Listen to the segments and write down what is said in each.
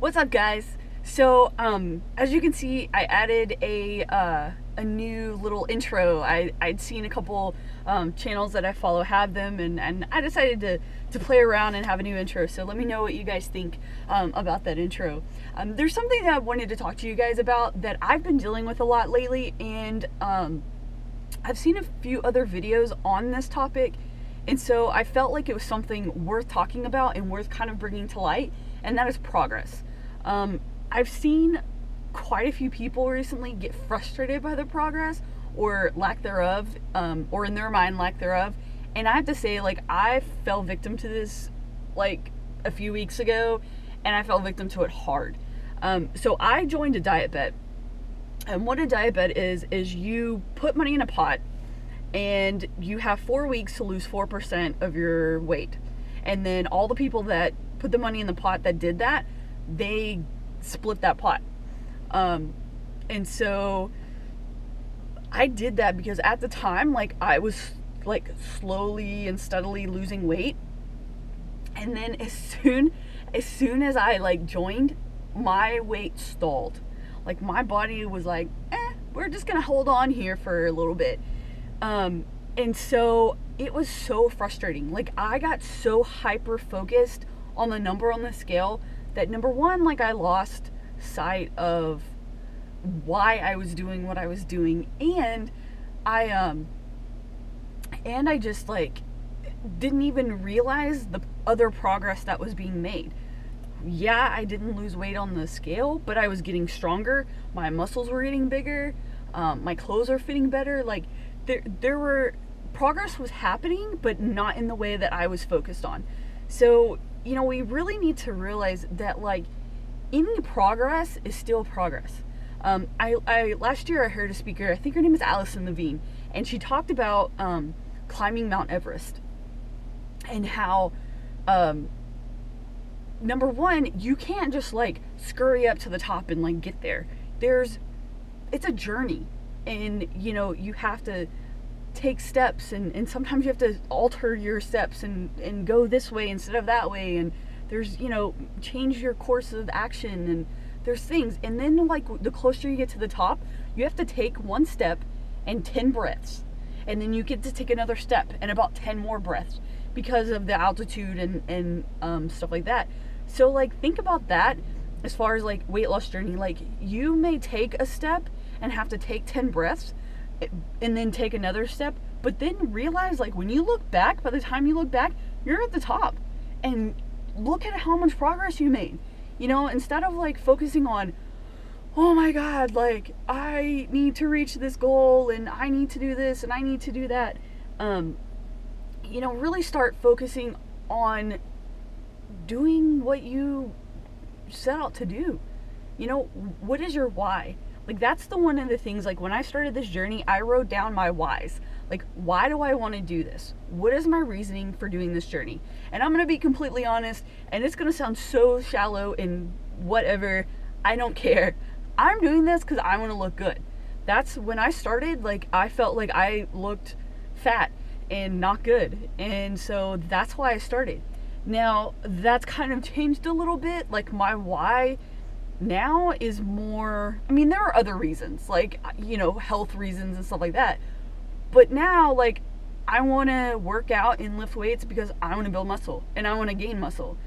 What's up, guys? So, as you can see, I added a new little intro. I'd seen a couple channels that I follow have them, and I decided to play around and have a new intro. So let me know what you guys think about that intro. There's something that I wanted to talk to you guys about that I've been dealing with a lot lately, and I've seen a few other videos on this topic, and so I felt like it was something worth talking about and worth kind of bringing to light, and that is progress. I've seen quite a few people recently get frustrated by the progress or lack thereof, or in their mind lack thereof. And I have to say, like, I fell victim to this like a few weeks ago, and I fell victim to it hard. So I joined a diet bet. And what a diet bet is you put money in a pot and you have 4 weeks to lose 4% of your weight. And then all the people that put the money in the pot that did that, they split that pot. And so I did that because at the time, like, I was like slowly and steadily losing weight. And then as soon as I like joined, my weight stalled. Like, my body was like, we're just gonna hold on here for a little bit. And so it was so frustrating. Like, I got so hyper focused on the number on the scale that, number one, like, I lost sight of why I was doing what I was doing, and I just like didn't even realize the other progress that was being made. Yeah, I didn't lose weight on the scale, but I was getting stronger. My muscles were getting bigger. My clothes are fitting better. Like, there were progress was happening, but not in the way that I was focused on. So, you know, we really need to realize that, like, any progress is still progress. I last year I heard a speaker, I think her name is Allison Levine, and she talked about climbing Mount Everest, and how number one, you can't just like scurry up to the top and like get there. It's a journey, and you know, you have to take steps, and sometimes you have to alter your steps and go this way instead of that way, and there's, you know, change your course of action, and there's things. And then, like, the closer you get to the top, you have to take one step and 10 breaths, and then you get to take another step and about 10 more breaths because of the altitude and stuff like that. So, like, think about that as far as like weight loss journey. Like, you may take a step and have to take 10 breaths and then take another step, but then realize, like, when you look back, by the time you look back, you're at the top, and look at how much progress you made. You know, instead of like focusing on, oh my god, like, I need to reach this goal and I need to do this and I need to do that, you know, really start focusing on doing what you set out to do. You know, what is your why? Like, that's the one of the things, like, when I started this journey, I wrote down my whys. Like, why do I want to do this? What is my reasoning for doing this journey? And I'm going to be completely honest, and it's going to sound so shallow and whatever, I don't care. I'm doing this because I want to look good. That's when I started. Like, I felt like I looked fat and not good, and so that's why I started. Now, that's kind of changed a little bit. Like, my why now is more, I mean, there are other reasons, like, you know, health reasons and stuff like that. But now, like, I want to work out and lift weights because I want to build muscle and I want to gain muscle.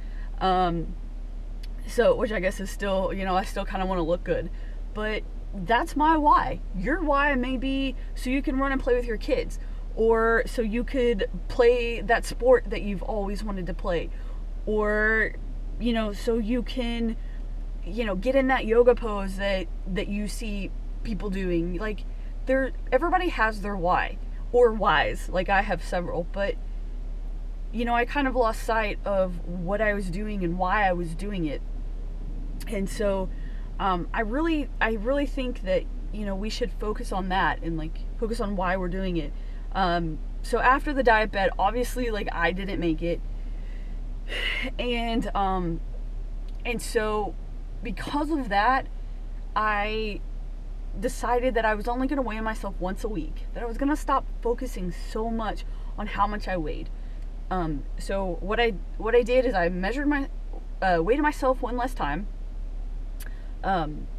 So, which I guess is still, you know, I still kind of want to look good. But that's my why. Your why may be so you can run and play with your kids, or so you could play that sport that you've always wanted to play, or, you know, so you can, you know, get in that yoga pose that you see people doing. Like, everybody has their why or whys. Like, I have several, but, you know, I kind of lost sight of what I was doing and why I was doing it. And so I really think that, you know, we should focus on that and like focus on why we're doing it. So after the diet bet, obviously, like, I didn't make it, and so because of that, I decided that I was only going to weigh myself once a week, that I was going to stop focusing so much on how much I weighed. So what I did is I measured my weighed myself one less time,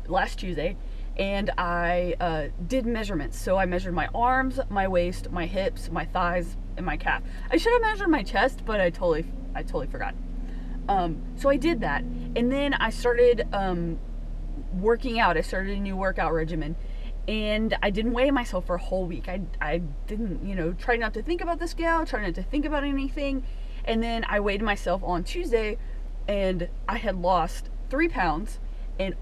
last Tuesday, and I did measurements. So I measured my arms, my waist, my hips, my thighs, and my calf. I should have measured my chest, but I totally forgot. So I did that, and then I started working out. I started a new workout regimen, and I didn't weigh myself for a whole week. I didn't, try not to think about the scale, try not to think about anything. And then I weighed myself on Tuesday, and I had lost 3 pounds and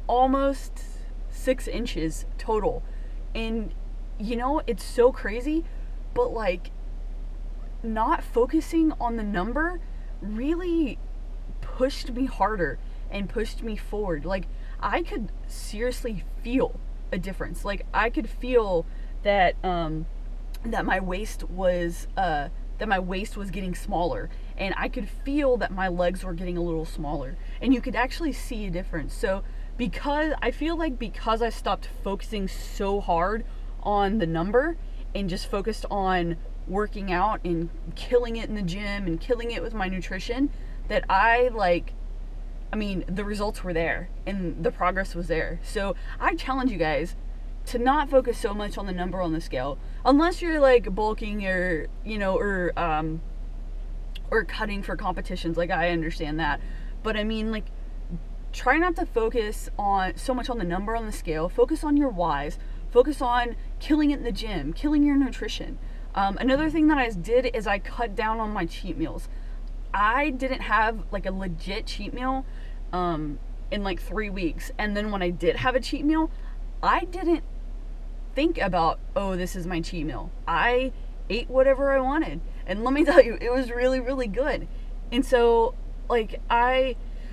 almost 6 inches total. And it's so crazy, but like, not focusing on the number really pushed me harder and pushed me forward. Like, I could seriously feel a difference. Like, I could feel that that my waist was getting smaller, and I could feel that my legs were getting a little smaller, and you could actually see a difference. So because I stopped focusing so hard on the number and just focused on working out and killing it in the gym and killing it with my nutrition, that the results were there and the progress was there. So I challenge you guys to not focus so much on the number on the scale, unless you're like bulking or or cutting for competitions. Like, I understand that, but try not to focus on so much on the number on the scale. Focus on your whys. Focus on killing it in the gym, killing your nutrition. Another thing that I did is I cut down on my cheat meals. I didn't have like a legit cheat meal in like 3 weeks, and then when I did have a cheat meal, I didn't think about, oh, this is my cheat meal. I ate whatever I wanted, and let me tell you, it was really, really good. And so,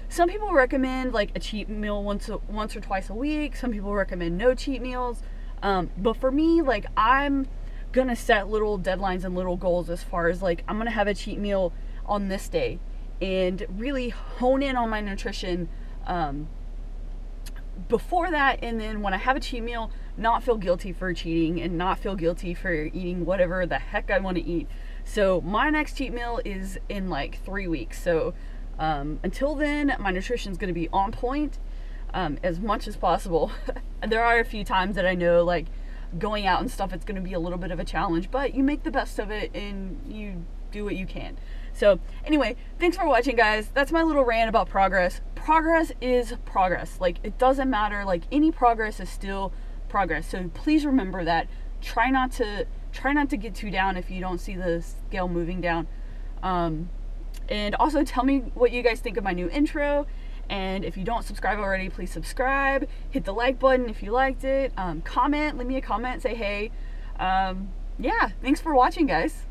some people recommend like a cheat meal once or twice a week. Some people recommend no cheat meals. But for me, like, I'm gonna set little deadlines and little goals as far as like, I'm gonna have a cheat meal on this day and really hone in on my nutrition before that. And then when I have a cheat meal, not feel guilty for cheating and not feel guilty for eating whatever the heck I want to eat. So my next cheat meal is in like 3 weeks. So until then, my nutrition is going to be on point as much as possible. There are a few times that I know, like, going out and stuff, it's going to be a little bit of a challenge, but you make the best of it and you do what you can. So anyway, thanks for watching, guys. That's my little rant about progress. Progress is progress. Like, it doesn't matter. Like, any progress is still progress. So please remember that. Try not to get too down if you don't see the scale moving down. And also tell me what you guys think of my new intro. And if you don't subscribe already, please subscribe. Hit the like button if you liked it. Comment, leave me a comment, say hey. Yeah, thanks for watching, guys.